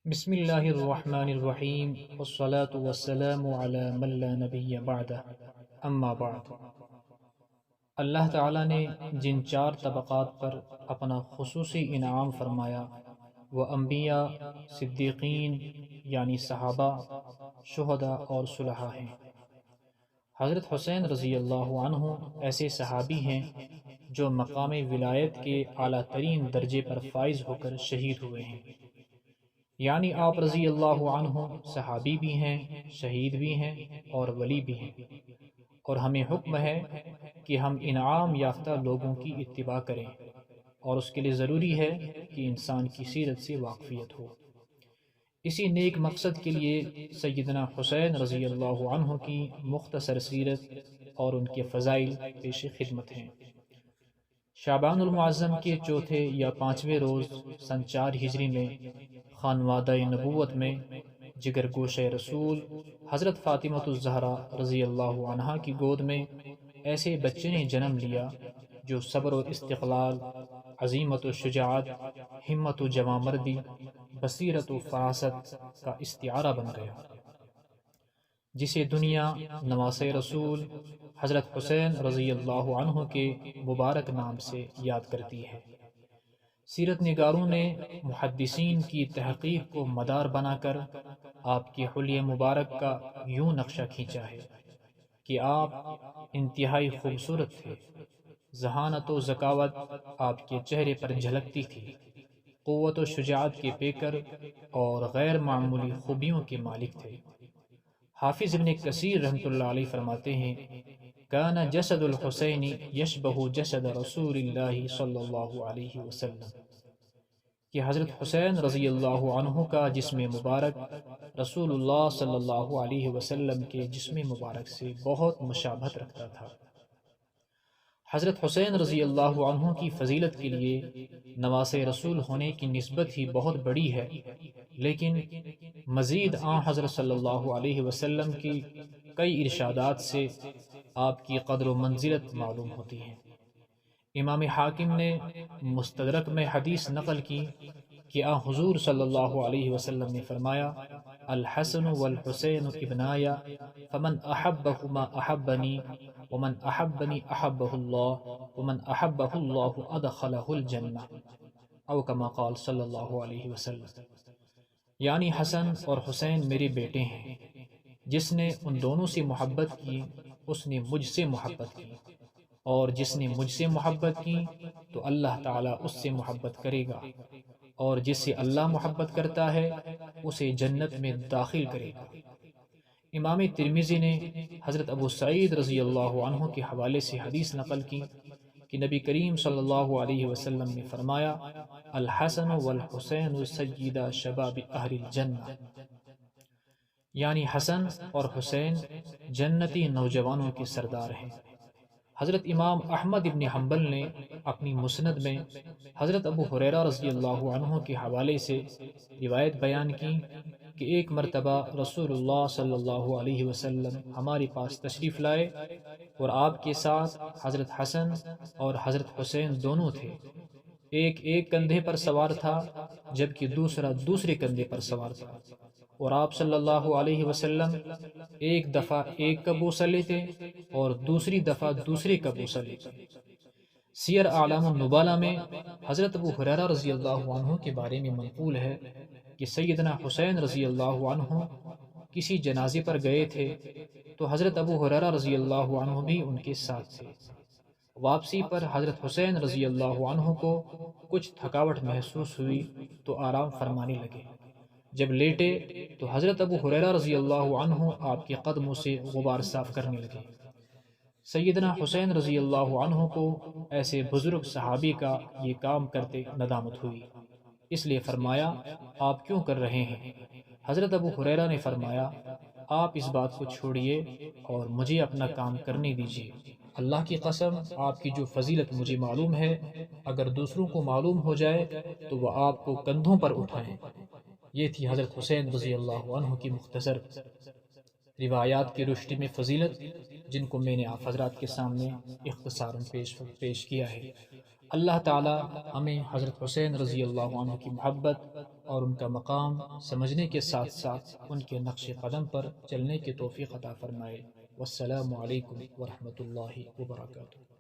بسم اللہ الرحمن الرحیم والصلاة والسلام علی من لا نبی بعدہ اما بعد۔ اللہ تعالیٰ نے جن چار طبقات پر اپنا خصوصی انعام فرمایا وہ انبیاء، صدیقین یعنی صحابہ، شہداء اور صلحاء ہیں۔ حضرت حسین رضی اللہ عنہ ایسے صحابی ہیں جو مقام ولایت کے اعلیٰ ترین درجے پر فائز ہو کر شہید ہوئے ہیں، یعنی آپ رضی اللہ عنہ صحابی بھی ہیں، شہید بھی ہیں اور ولی بھی ہیں، اور ہمیں حکم ہے کہ ہم انعام یافتہ لوگوں کی اتباع کریں، اور اس کے لیے ضروری ہے کہ انسان کی سیرت سے واقفیت ہو۔ اسی نیک مقصد کے لیے سیدنا حسین رضی اللہ عنہ کی مختصر سیرت اور ان کے فضائل پیش خدمت ہیں۔ شعبان المعظم کے چوتھے یا پانچویں روز سن 4 ہجری میں خانوادہ نبوت میں جگر گوشہ رسول حضرت فاطمہ الزہرا رضی اللہ عنہا کی گود میں ایسے بچے نے جنم لیا جو صبر و استقلال، عزیمت و شجاعت، ہمت و جوانمردی، بصیرت و فراست کا استعارہ بن گیا، جسے دنیا نواسۂ رسول حضرت حسین رضی اللہ عنہ کے مبارک نام سے یاد کرتی ہے۔ سیرت نگاروں نے محدثین کی تحقیق کو مدار بنا کر آپ کے حلیہ مبارک کا یوں نقشہ کھینچا ہے کہ آپ انتہائی خوبصورت تھے، ذہانت و ذکاوت آپ کے چہرے پر جھلکتی تھی، قوت و شجاعت کے پیکر اور غیر معمولی خوبیوں کے مالک تھے۔ حافظ ابن کثیر رحمۃ اللہ علیہ فرماتے ہیں، کان جسد الحسین یشبہ جسد رسول اللہ صلی اللہ علیہ وسلم، کہ حضرت حسین رضی اللہ عنہ کا جسم مبارک رسول اللہ صلی اللہ علیہ وسلم کے جسم مبارک سے بہت مشابہت رکھتا تھا۔ حضرت حسین رضی اللہ عنہ کی فضیلت کے لیے نواسۂ رسول ہونے کی نسبت ہی بہت بڑی ہے، لیکن مزید آن حضرت صلی اللہ علیہ وسلم کی کئی ارشادات سے آپ کی قدر و منزلت معلوم ہوتی ہے۔ امام حاکم نے مستدرک میں حدیث نقل کی کہ حضور صلی اللہ علیہ وسلم نے فرمایا، الحسن والحسین ابنایا فمن احبہما احبنی ومن احبنی احبہ اللہ ومن احبہ اللہ ادخلہ الجنہ، او کما قال صلی اللہ علیہ وسلم، یعنی حسن اور حسین میرے بیٹے ہیں، جس نے ان دونوں سے محبت کی اس نے مجھ سے محبت کی، اور جس نے مجھ سے محبت کی تو اللہ تعالیٰ اس سے محبت کرے گا، اور جس سے اللہ محبت کرتا ہے اسے جنت میں داخل کرے گا۔ امام ترمذی نے حضرت ابو سعید رضی اللہ عنہ کے حوالے سے حدیث نقل کی کہ نبی کریم صلی اللہ علیہ وسلم نے فرمایا، الحسن والحسین سیدا شباب اہل الجنہ، یعنی حسن اور حسین جنتی نوجوانوں کے سردار ہیں۔ حضرت امام احمد ابن حنبل نے اپنی مسند میں حضرت ابو ہریرہ رضی اللہ عنہ کے حوالے سے روایت بیان کی کہ ایک مرتبہ رسول اللہ صلی اللہ علیہ وسلم ہمارے پاس تشریف لائے اور آپ کے ساتھ حضرت حسن اور حضرت حسین دونوں تھے، ایک کندھے پر سوار تھا جبکہ دوسرا دوسرے کندھے پر سوار تھا، اور آپ صلی اللہ علیہ وسلم ایک دفعہ ایک کا بوسہ لیتے اور دوسری دفعہ دوسرے کا بوسہ لیتے۔ سیر اعلام النبالہ میں حضرت ابو ہریرہ رضی اللہ عنہ کے بارے میں منقول ہے کہ سیدنا حسین رضی اللہ عنہ کسی جنازے پر گئے تھے تو حضرت ابو ہریرہ رضی اللہ عنہ بھی ان کے ساتھ تھے۔ واپسی پر حضرت حسین رضی اللہ عنہ کو کچھ تھکاوٹ محسوس ہوئی تو آرام فرمانے لگے۔ جب لیٹے تو حضرت ابو ہریرہ رضی اللہ عنہ آپ کے قدموں سے غبار صاف کرنے لگے۔ سیدنا حسین رضی اللہ عنہ کو ایسے بزرگ صحابی کا یہ کام کرتے ندامت ہوئی، اس لیے فرمایا، آپ کیوں کر رہے ہیں؟ حضرت ابو ہریرہ نے فرمایا، آپ اس بات کو چھوڑیے اور مجھے اپنا کام کرنے دیجیے۔ اللہ کی قسم، آپ کی جو فضیلت مجھے معلوم ہے اگر دوسروں کو معلوم ہو جائے تو وہ آپ کو کندھوں پر اٹھائیں۔ یہ تھی حضرت حسین رضی اللہ عنہ کی مختصر روایات کی روشنی میں فضیلت، جن کو میں نے آپ حضرات کے سامنے اختصاراً پیش کیا ہے۔ اللہ تعالی ہمیں حضرت حسین رضی اللہ عنہ کی محبت اور ان کا مقام سمجھنے کے ساتھ ساتھ ان کے نقش قدم پر چلنے کی توفیق عطا فرمائے۔ والسلام علیکم ورحمۃ اللہ وبرکاتہ۔